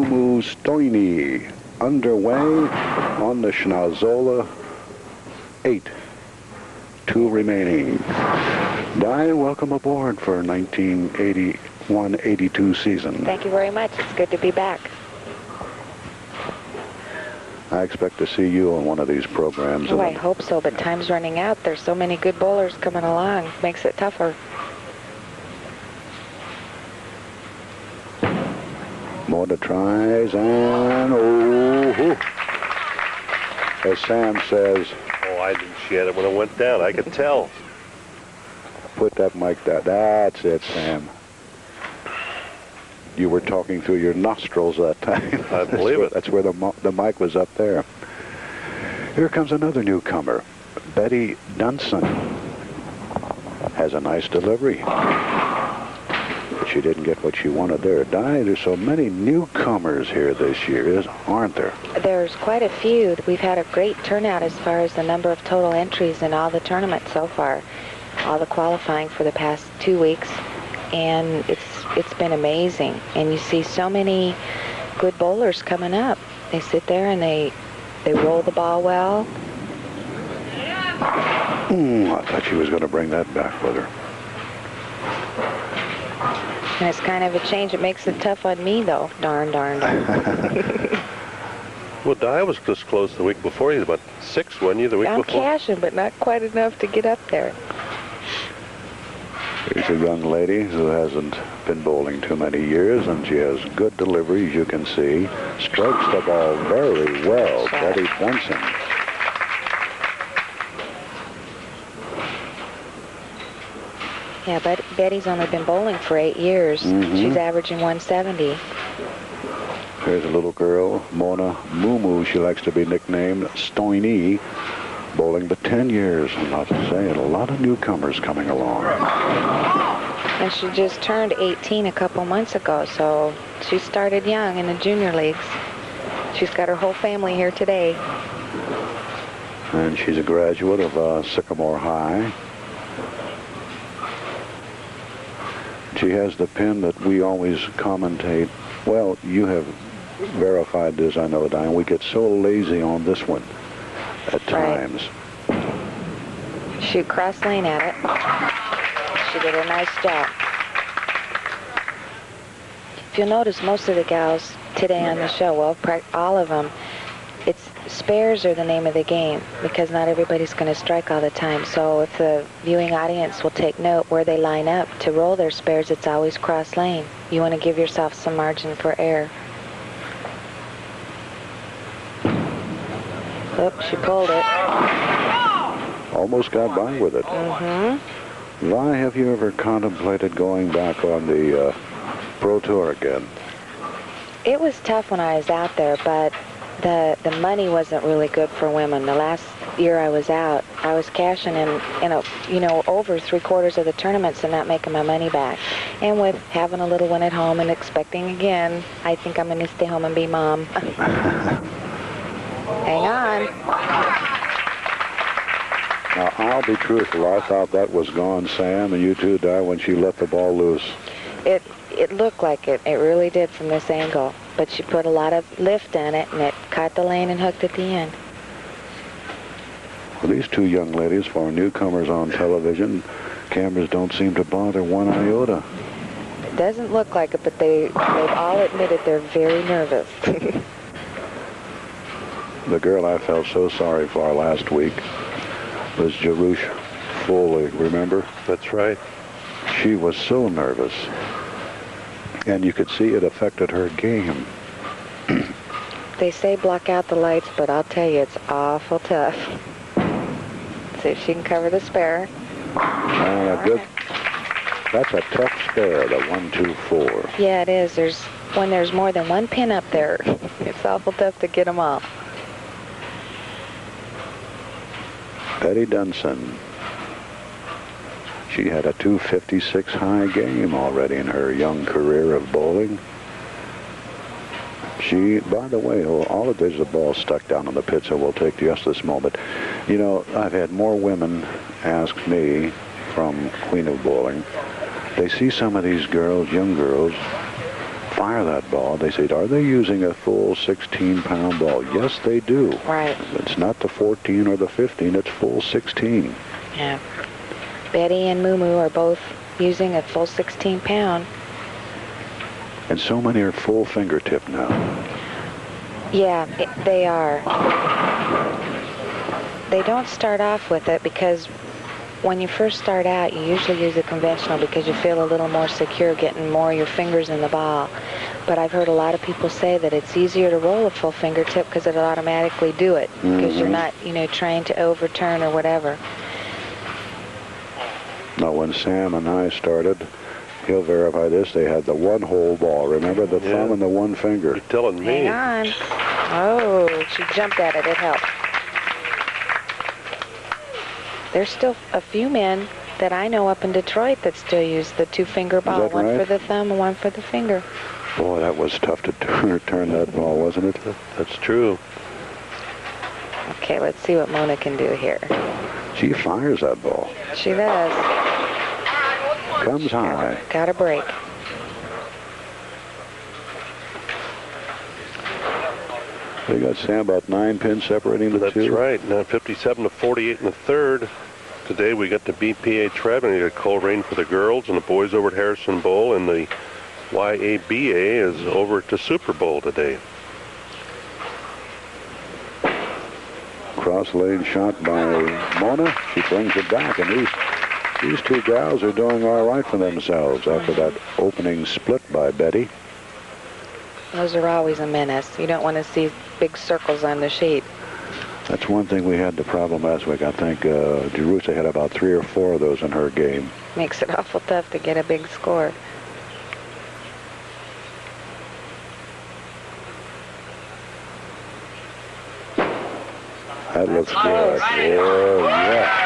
Stoini underway on the Schnauzola 8. 2 remaining. Diane, welcome aboard for 1981-82 season. Thank you very much. It's good to be back. I expect to see you on one of these programs. Oh, I hope so, but time's running out. There's so many good bowlers coming along. Makes it tougher. Mona tries, and as Sam says, oh, I knew she had it when it went down. I could tell. Put that mic down. That's it, Sam. You were talking through your nostrils that time. I believe it. That's where the mic was up there. Here comes another newcomer. Betty Dunson has a nice delivery. But she didn't get what she wanted there. Di, there's so many newcomers here this year, aren't there? There's quite a few. We've had a great turnout as far as the number of total entries in all the tournaments so far. All the qualifying for the past 2 weeks. And it's been amazing. And you see so many good bowlers coming up. They sit there and they roll the ball well. I thought she was going to bring that back with her. And it's kind of a change. It makes it tough on me, though. Darn. Well, Di was just close the week before. You about 6, weren't you, the week before? I'm cashing, but not quite enough to get up there. Here's a young lady who hasn't been bowling too many years, and she has good delivery, as you can see. Strokes the ball very well, Betty Dunson. Yeah, but Betty's only been bowling for 8 years. She's averaging 170. Here's a little girl, Mona Mumu. She likes to be nicknamed Stoini. Bowling but 10 years, I'm not saying. A lot of newcomers coming along. And she just turned 18 a couple months ago, so she started young in the junior leagues. She's got her whole family here today. And she's a graduate of Sycamore High. She has the pin that we always commentate. Well, you have verified this, I know, Diane. We get so lazy on this one at times. Shoot cross lane at it. She did a nice job. If you'll notice, most of the gals today on the show, well, all of them, it's spares are the name of the game because not everybody's going to strike all the time. So if the viewing audience will take note where they line up to roll their spares, it's always cross lane. You want to give yourself some margin for error. Oops, she pulled it. Almost got by with it. Why have you ever contemplated going back on the Pro Tour again? It was tough when I was out there, but the money wasn't really good for women. The last year I was out, I was cashing in over 3/4 of the tournaments and not making my money back. And with having a little one at home and expecting again, I think I'm going to stay home and be mom. Hang on. Now, I'll be truthful. I thought that was gone, Sam, and you too, Di, when she let the ball loose. It looked like it. It really did from this angle. But she put a lot of lift on it, and it caught the lane and hooked at the end. Well, these two young ladies, for newcomers on television, cameras don't seem to bother one iota. It doesn't look like it, but they've all admitted they're very nervous. The girl I felt so sorry for last week was Jarush Foley, remember? That's right. She was so nervous. And you could see it affected her game. They say block out the lights, but I'll tell you, it's awful tough. See if she can cover the spare. Good. That's a tough spare, the 1, 2, 4. Yeah, it is. When there's more than one pin up there, it's awful tough to get them all. Betty Dunson. She had a 256 high game already in her young career of bowling. She, by the way, all of this is a ball stuck down in the pit, so we'll take just this moment. You know, I've had more women ask me from Queen of Bowling. They see some of these girls, young girls, fire that ball. They said, are they using a full 16-pound ball? Yes, they do. Right. It's not the 14 or the 15. It's full 16. Yeah. Betty and Moo Moo are both using a full 16-pound. And so many are full fingertip now. Yeah, they are. They don't start off with it because when you first start out, you usually use a conventional because you feel a little more secure getting more of your fingers in the ball. But I've heard a lot of people say that it's easier to roll a full fingertip because it'll automatically do it because you're not, trained to overturn or whatever. Now, when Sam and I started, he'll verify this, they had the one-hole ball. Remember, the thumb and the one finger. You're telling me. Hang on. Oh, she jumped at it. It helped. There's still a few men that I know up in Detroit that still use the two-finger ball. One for the thumb and one for the finger. Boy, that was tough to turn that ball, wasn't it? That's true. Okay, let's see what Mona can do here. She fires that ball. She does. Comes high. Got a break. We got Sam about 9 pins separating the two. That's right. Now 57 to 48 in the third. Today we got the BPA Trevin. We got Coleraine for the girls and the boys over at Harrison Bowl, and the YABA is over to Super Bowl today. Cross lane shot by Mona. She brings it back, and these two gals are doing all right for themselves after that opening split by Betty. Those are always a menace. You don't want to see big circles on the sheet. That's one thing we had the problem last week. I think Jerusa had about 3 or 4 of those in her game. Makes it awful tough to get a big score. That looks good. Oh, yeah.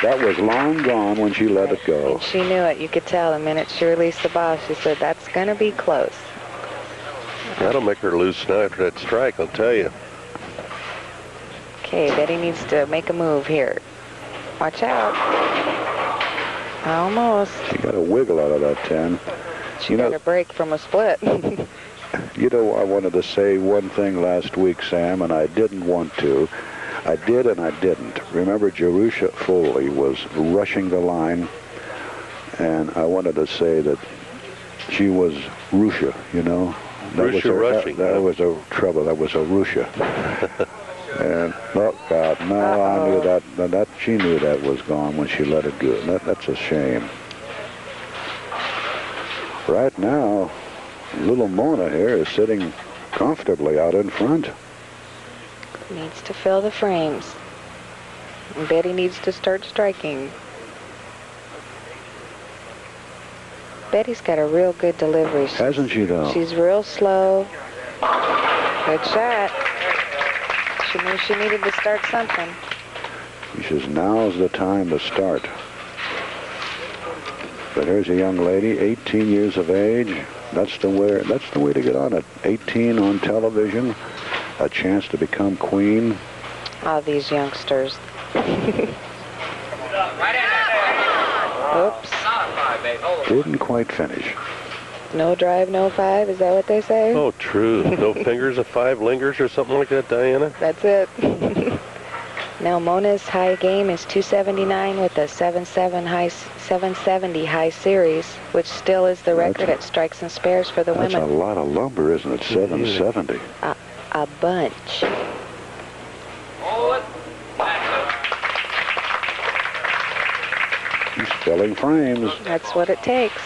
That was long gone when she let it go. And she knew it. You could tell the minute she released the ball. She said, that's going to be close. That'll make her lose now after that strike, I'll tell you. Okay, Betty needs to make a move here. Watch out. Almost. She got a wiggle out of that 10. She got a break from a split. You know, I wanted to say one thing last week, Sam, and I didn't want to. I did and I didn't. Remember, Jerusha Foley was rushing the line, and I wanted to say that she was Rusha, you know. Rushing. That was a trouble. That was a Rusha. And, oh, God, no, I knew that. She knew that was gone when she let it go. That's a shame. Right now, little Mona here is sitting comfortably out in front. Needs to fill the frames. And Betty needs to start striking. Betty's got a real good delivery. Hasn't she, though? She's real slow. Good shot. She knew she needed to start something. She says, now's the time to start. But here's a young lady, 18 years of age. That's the way to get on it. 18 on television, a chance to become queen. All these youngsters. Oops. Didn't quite finish. No drive, no 5. Is that what they say? Oh, true. No fingers, a 5 lingers or something like that, Diana? That's it. Now Mona's high game is 279 with a 770 high series, which still is the record at strikes and spares for the women. That's a lot of lumber, isn't it? 770. A bunch. She's filling frames. That's what it takes.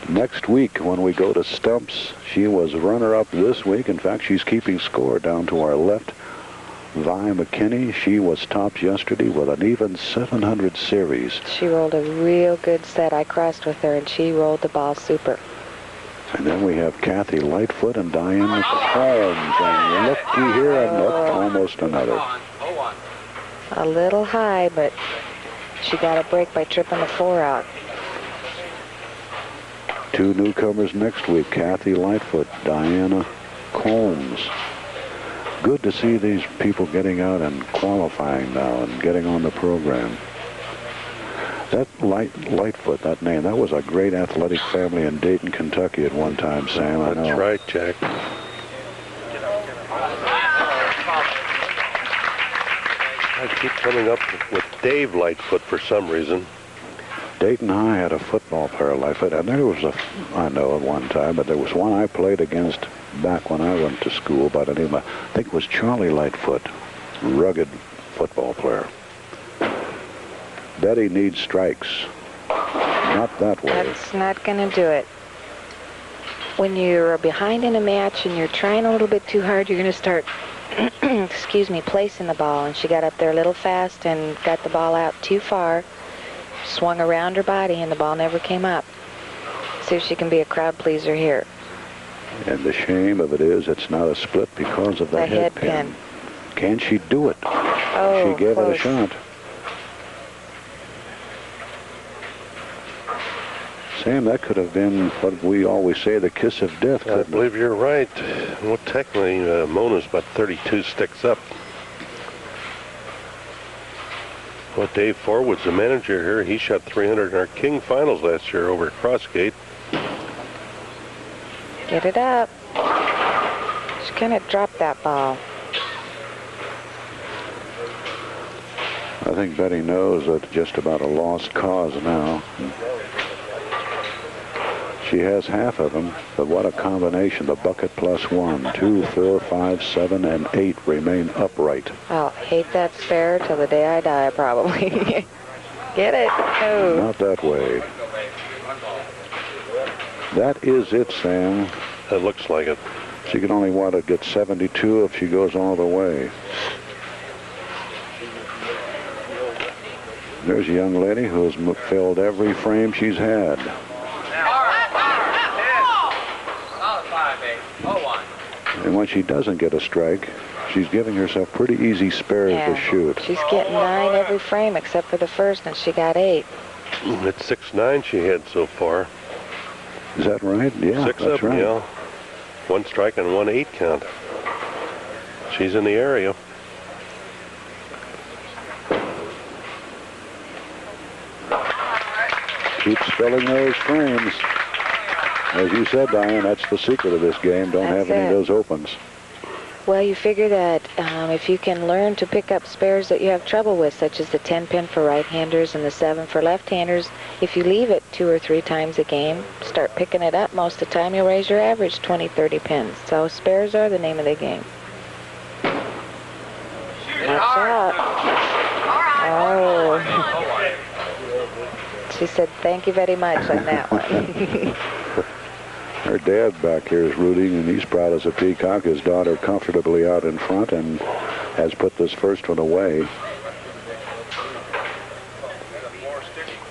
Next week, when we go to stumps, she was runner-up this week. In fact, she's keeping score down to our left. Vi McKinney, she was tops yesterday with an even 700 series. She rolled a real good set. I crossed with her, and she rolled the ball super. And then we have Kathy Lightfoot and Diane Coleman. And looky here, and look, almost another. A little high, but she got a break by tripping the 4 out. 2 newcomers next week, Kathy Lightfoot, Diana Combs. Good to see these people getting out and qualifying now and getting on the program. That Lightfoot, that name, that was a great athletic family in Dayton, Kentucky at one time, Sam. I know. That's right, Jack. I keep coming up with Dave Lightfoot for some reason. Dayton High had a football player, Lightfoot, and there was I know at one time, but there was one I played against back when I went to school by the name of, I think it was Charlie Lightfoot, rugged football player. Betty needs strikes. Not that way. That's not going to do it. When you're behind in a match and you're trying a little bit too hard, you're going to start, excuse me, placing the ball. And she got up there a little fast and got the ball out too far, swung around her body, and the ball never came up. See if she can be a crowd pleaser here. And the shame of it is it's not a split because of the head pin. Can she do it? Oh, she gave close. it a shot. Sam, that could have been what we always say, the kiss of death. I believe you're right. Well, technically, Mona's about 32 sticks up. Well, Dave Forwood's the manager here. He shot 300 in our King finals last year over at Crossgate. Get it up. She kind of dropped that ball. I think Betty knows that just about a lost cause now. She has half of them, but what a combination. The bucket plus 1, 2, 4, 5, 7, and 8 remain upright. I'll hate that spare till the day I die, probably. Get it? Oh. Not that way. That is it, Sam. It looks like it. She can only want to get 72 if she goes all the way. There's a young lady who's filled every frame she's had. And when she doesn't get a strike, she's giving herself pretty easy spares to shoot. She's getting 9 every frame except for the first, and she got 8. It's 6-9 she had so far. Is that right? Yeah, 6 that's up, right. yeah. 1 strike and 1 8 count. She's in the area. Keeps filling those frames. As you said, Diane, that's the secret of this game. Don't have any of those opens. Well, you figure that if you can learn to pick up spares that you have trouble with, such as the 10-pin for right-handers and the 7 for left-handers, if you leave it 2 or 3 times a game, start picking it up, most of the time you'll raise your average 20, 30 pins. So spares are the name of the game. Watch out. Oh. She said, thank you very much on that one. Her dad back here is rooting, and he's proud as a peacock. His daughter comfortably out in front and has put this first one away. You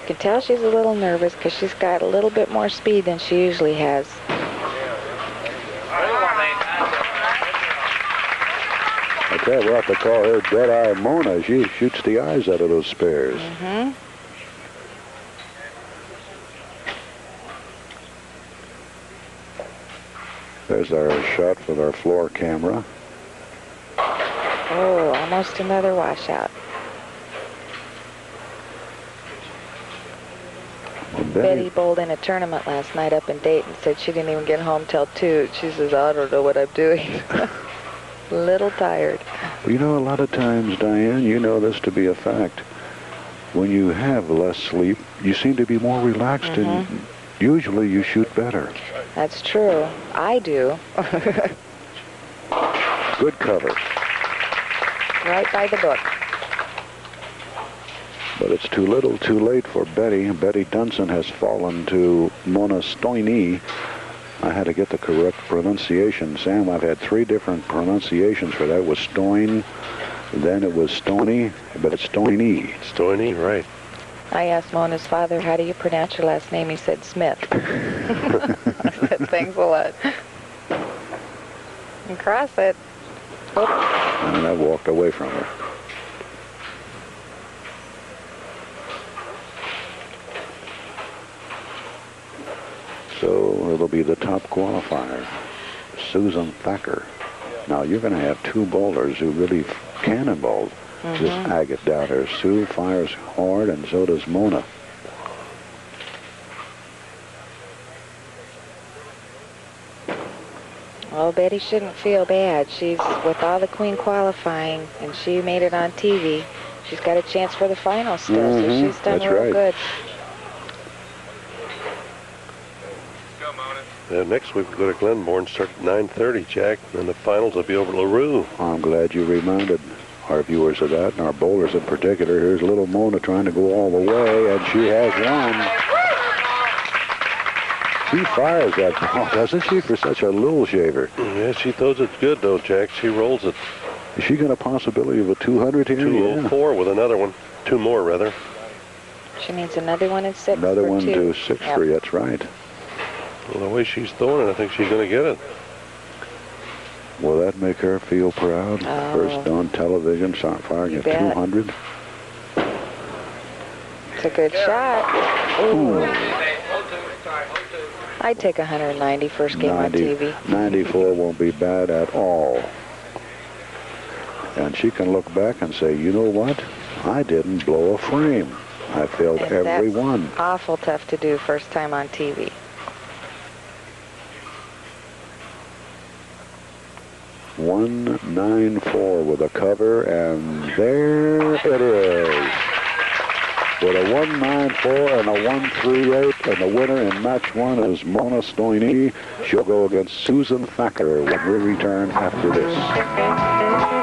can tell she's a little nervous because she's got a little bit more speed than she usually has. I tell you, we'll have to call her Dead-Eye Mona. She shoots the eyes out of those spares. Mm-hmm. There's our shot with our floor camera. Oh, almost another washout. Betty bowled in a tournament last night up in Dayton. Said she didn't even get home till 2. She says, I don't know what I'm doing. Little tired. Well, you know, a lot of times, Diane, you know this to be a fact. When you have less sleep, you seem to be more relaxed, and usually you shoot better. That's true. I do. Good cover. Right by the book. But it's too little, too late for Betty. Betty Dunson has fallen to Mona Stoini. I had to get the correct pronunciation. Sam, I've had 3 different pronunciations for that. It was Stoin, then it was Stoini, but it's Stoini. Stoini, right. I asked Mona's father, how do you pronounce your last name? He said Smith. I said, thanks a lot. And cross it. Oop. And I walked away from her. So it'll be the top qualifier, Susan Thacker. Now you're going to have 2 bowlers who really cannonball this agate down here. Sue fires hard, and so does Mona. Well, Betty shouldn't feel bad. She's with all the queen qualifying, and she made it on TV. She's got a chance for the final still, so she's done That's real right. good. Next week we go to Glenbourne, start at 9:30, Jack, and the finals will be over at LaRue. I'm glad you reminded our viewers of that, and our bowlers in particular. Here's little Mona trying to go all the way, and she has won. She fires that ball, doesn't she, for such a little shaver? Yeah, she throws it good, though, Jack. She rolls it. Is she got a possibility of a 200 here? 204 with another one. Two more, rather. She needs another one in 6 Another for one 2. to 6 Yep. for you, that's right. Well, the way she's throwing it, I think she's going to get it. Will that make her feel proud? Oh. First on television, firing You at bet. 200. It's a good shot. Ooh. I'd take 190 first game on TV. 94 won't be bad at all. And she can look back and say, you know what? I didn't blow a frame. I failed And every that's one. awful tough to do first time on TV. .194 with a cover, and there it is. With a 194 and a 138, and the winner in match 1 is Mona Stoini. She'll go against Susan Thacker when we return after this.